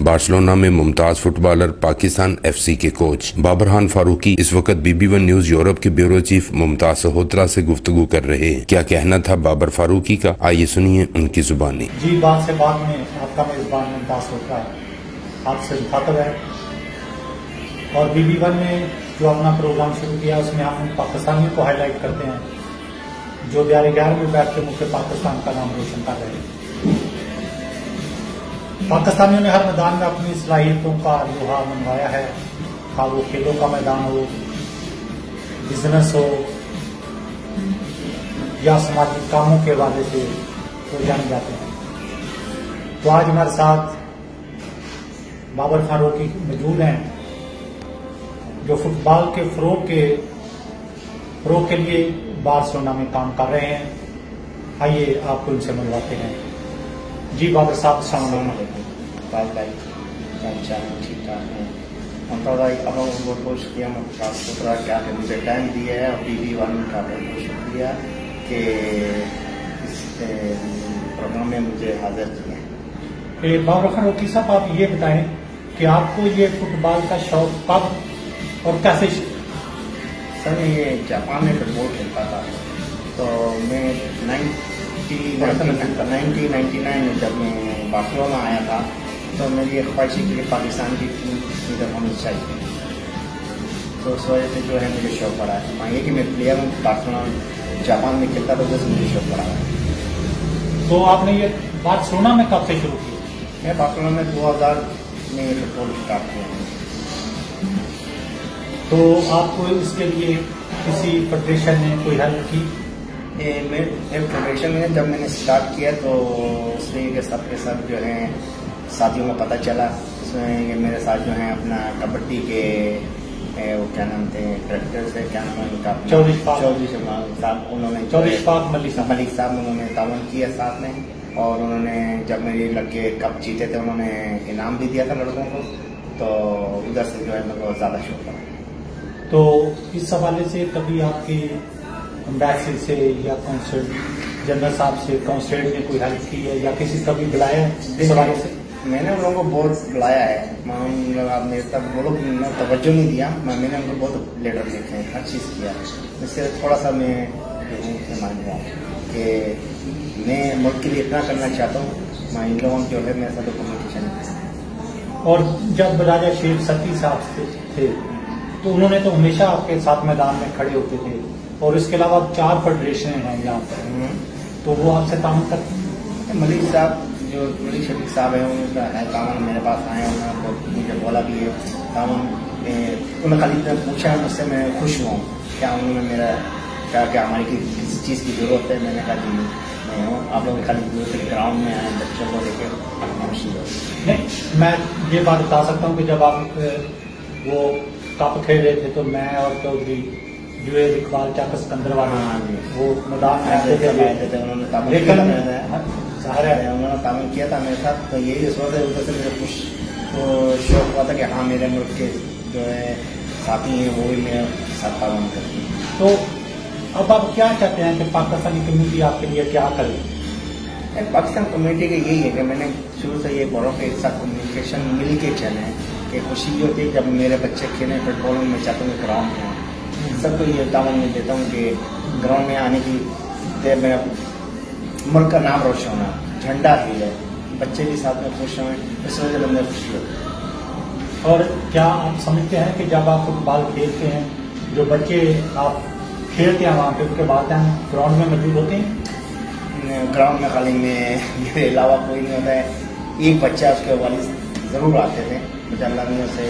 Barcelona में Mumtaz footballer Pakistan FC के coach बाबरहान Farooqui इस वक्त BB1 न्यूज यूरोप के ब्यूरो चीफ मुमताज सहोत्रा से गुफ्तगू कर रहे हैं। क्या कहना था बाबर फारूकी का, आइए सुनिए उनकी जुबानी। जी, बात से बाद में आपका मेजबान मुमताज सहोत्रा आपसे मुखातब है और BB1 ने जो अपना प्रोग्राम शुरू किया उसमें हम पाकिस्तानियों को हाईलाइट करते हैं जो दियारे गैर में बैठ के मुख्य पाकिस्तान का नाम रोशन कर रहे हैं। पाकिस्तानियों ने हर मैदान में अपनी सलाहियतों का लोहा मनवाया है, हाँ वो खेलों का मैदान हो, बिजनेस हो या सामाजिक कामों के हवाले से वो जाने जाते हैं। तो आज हमारे साथ बाबर फारूकी मौजूद हैं जो फुटबॉल के फरोग के लिए बार्सिलोना में काम कर रहे हैं। आइए आपको इनसे मिलवाते हैं। जी बाबर साहब, अस्सलाम वालेकुम। ठीक ठाक है। हम तो बहुत बहुत शुक्रिया मुमताज सहोत्रा क्या कि मुझे टाइम दिया है और BB1 का बहुत बहुत शुक्रिया कि इस प्रोग्राम में मुझे हाजिर किया। बाबर फारूकी साहब, आप ये बताएं कि आपको ये फुटबॉल का शौक कब और कैसे? सर मैं ये जापान में फुटबॉल खेलता था, तो मैं 1999 में जब मैं बार्सिलोना आया था तो मेरी एक ख्वाहिश थी कि पाकिस्तान की टीम इधर होनी चाहिए, तो उस वजह से जो है मुझे शौक पड़ा है। मानिए कि मैं प्लेयर हूँ, बार्सिलोना जापान में खेलता था, तो मुझे शौक पड़ा है। तो आपने ये बार्सिलोना में कब से शुरू की? मैं बार्सिलोना में 2000 में फुटबॉल स्टार्ट किया। तो आपको इसके लिए किसी फेडरेशन ने कोई हेल्प की? मेरे फेडरेशन में जब मैंने स्टार्ट किया तो उसमें के साथ जो है साथियों में पता चला, उसमें ये मेरे साथ जो है अपना कबड्डी के वो क्या नाम थे डायरेक्टर से, क्या नाम है उनका, चौधरी साहब, उन्होंने मलिक साहब उन्होंने तावन किया साथ में, और उन्होंने जब मेरे लड़के कप जीते थे उन्होंने इनाम भी दिया था लड़कों को, तो उधर से जो है मेरे को ज़्यादा शौक पड़ा। तो इस हवाले से कभी आपकी एम्बेसी से या काउंसिल जनरल साहब से काउंसिल ने कोई हेल्प की है या किसी कभी बुलाया है इस हवाले से? मैंने उन लोगों को बहुत बुलाया है, मेरे तक वो लोग तवज्जो नहीं दिया, मैंने उनको बहुत लेटर लिखे हैं, हर चीज़ किया है। इससे थोड़ा सा मैं मान रहा हूँ कि मैं मुल्क के लिए इतना करना चाहता हूँ, मैं इन लोगों जो है मेरे साथ कम्युनिकेशन। और जब राजा शेख सती साहब थे तो उन्होंने तो हमेशा आपके साथ मैदान में खड़े होते थे, और इसके अलावा 4 फेडरेशन हैं यहाँ पर, तो वो आपसे काम करते हैं? मलिक साहब जो मलिक शफीक साहब है उनका है तावन मेरे पास आए, उन्होंने मुझे बोला भी है तावन, उन्होंने खाली इतना पूछा है मुझसे, मैं खुश हुआ क्या उन्होंने मेरा कहा कि हमारी किसी चीज़ की ज़रूरत है, मैंने कहा जी मैं हूँ, आप लोग खाली जरूरत है ग्राउंड में आए बच्चों को लेकर नहीं। मैं ये बात बता सकता हूँ कि जब आप वो कप खेल रहे थे तो मैं और चौधरी जुएद इकबाल चाका सिकंदर वाले वो मैदान में आते थे, उन्होंने तामील किया था मेरे साथ, तो यही इस वजह से मेरे कुछ तो शौक हुआ था कि हाँ मेरे मुल्क के जो है साथी हैं वो भी मेरे साथ तामील करते हैं। तो अब आप क्या चाहते हैं कि पाकिस्तानी कम्युनिटी आपके लिए क्या करे? पाकिस्तान कम्युनिटी का यही है कि मैंने शुरू से ये बोला कि एक साथ कम्युनिकेशन मिल के चले, कि खुशी ये होती है जब मेरे बच्चे खेलें फुटबॉल में, मैं चाहता हूँ ग्राउंड में सबको ये दामन में देता हूँ कि ग्राउंड में आने की मेरा मुल्क का नाम रोशन होना, झंडा हिले, बच्चे भी साथ में खुश हों, इस वजह से मुझे खुशी होती है। और क्या आप समझते हैं कि जब आप फुटबॉल खेलते हैं, जो बच्चे आप खेलते हैं वहाँ पे उनके बाद ग्राउंड में मौजूद होते हैं? ग्राउंड में खाली मेरे अलावा कोई नहीं होता है, एक बच्चा उसके वालिद ज़रूर आते थे, मुझे अल्लाह ने उसे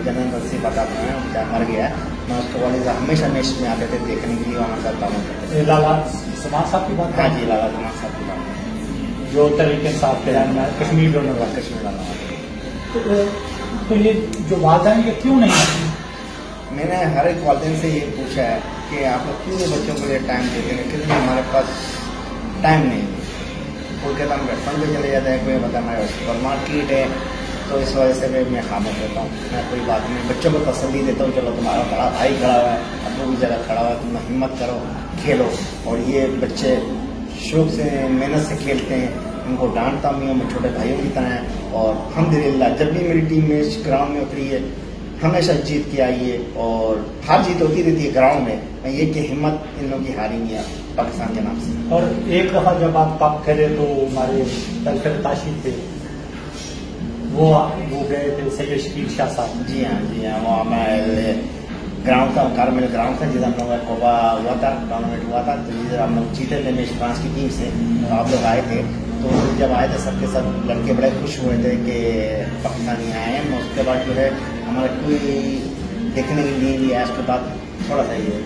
जन्नत से बताता है, मुझे मर गया, मैं उसके वालिद हमेशा मैच में आते थे देखने के लिए, हमारे साथ तावन करते थे। लाला समाज साहब की बात? हाँ जी, लाला समाज साहब की बात, जो तरीके साहब के कश्मीर लाना। तो ये जो वालदैन ये क्यों नहीं आती? मैंने हर एक वालदैन से ये पूछा है कि आप लोग क्यों बच्चों के लिए टाइम देते हैं, क्योंकि हमारे पास टाइम नहीं है, कोई कहता हम रेस्टोरेंट पे चले जाते हैं, कोई बताया हमारे सुपर मार्केट है, तो इस वजह से मैं खामोश रहता हूँ, मैं कोई बात नहीं, बच्चों को तसल्ली देता हूँ, चलो तुम्हारा बड़ा भाई खड़ा हुआ है, अब जो भी जगह खड़ा हुआ तुम हिम्मत करो, खेलो। और ये बच्चे शौक से मेहनत से खेलते हैं, उनको डांटता भी हूँ, मैं छोटे भाइयों की तरह है। और अल्हम्दुलिल्लाह जब भी मेरी टीम में ग्राउंड में उतरी है हमेशा जीत के आई है, और हार जीत होती रहती है ग्राउंड में। मैं ये कि हिम्मत इन लोगों की हारी नहीं है पाकिस्तान के नाम से। और एक दफा जब आप पाक खेले तो हमारे तलफर ताशी थे, वो गए थे सैयद शकील शाह साहब। जी हाँ, वो हमारे ग्राउंड था, कारमेल ग्राउंड था जिधर हम लोग का कोबा हुआ था, टूर्नामेंट हुआ था, तो जिधर हम लोग जीते थे मैच फ्रांस की टीम से। तो आप लोग आए थे, तो जब आए थे सबके सब लड़के बड़े खुश हुए थे कि पाकिस्तानी आए हैं। उसके बाद जो है हमारा कोई देखने के लिए नहीं आया, उसके बाद थोड़ा सा ये।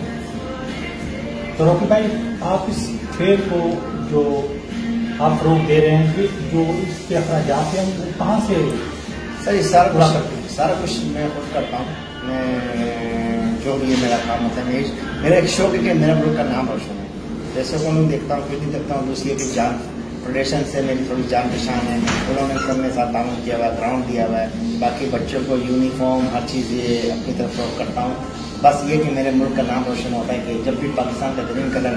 तो रॉकी भाई, आप इस खेल को जो आप फरोग दे रहे हैं, ये जो इसके अखराजात हैं वो कहाँ से सर? सारा पूरा करते हैं, सारा कुछ मैं खुद करता हूँ। मैं जो भी है मेरा काम होता है, मेरा एक शौक है कि मेरा मुल्क का नाम रोशन है। जैसे को मैं देखता हूँ, क्योंकि देखता हूँ दूसरी की जान प्रोडेशन से मेरी थोड़ी जान पहचान है। उन्होंने सब मेरे साथ ताउन किया हुआ है, ग्राउंड दिया हुआ है, बाकी बच्चों को यूनिफॉर्म हर चीज़ ये अपनी तरफ फरोग करता हूँ। बस ये कि मेरे मुल्क का नाम रोशन होता है कि जब भी पाकिस्तान का ग्रीन कलर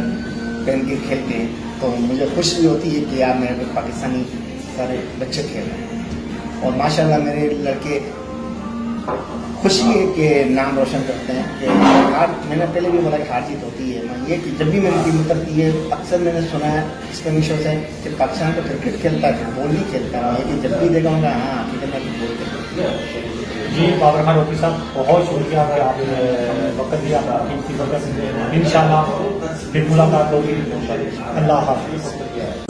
पहन के खेलते हैं तो मुझे खुशी होती है कि यार मेरे पाकिस्तानी सारे बच्चे खेल रहे हैं। और माशाल्लाह मेरे लड़के खुशी है कि नाम रोशन करते हैं। कि हार, मैंने पहले भी बोला कि हार जीत होती है। मैं ये कि जब भी मेरी टीम उतरती है, अक्सर मैंने सुना है स्पेनिशों से कि पाकिस्तान तो क्रिकेट खेलता है, फुटबॉल नहीं खेलता है। कि जब भी देखा होगा हाँ क्रिकेट में फुटबॉल खेलता है। जी बाबर खान रॉकी साहब, बहुत शुक्रिया कि आपने वक्त दिया, कीमती वक्त। इंशाल्लाह फिर मुलाकात होगी। अल्लाह हाफ़िज़।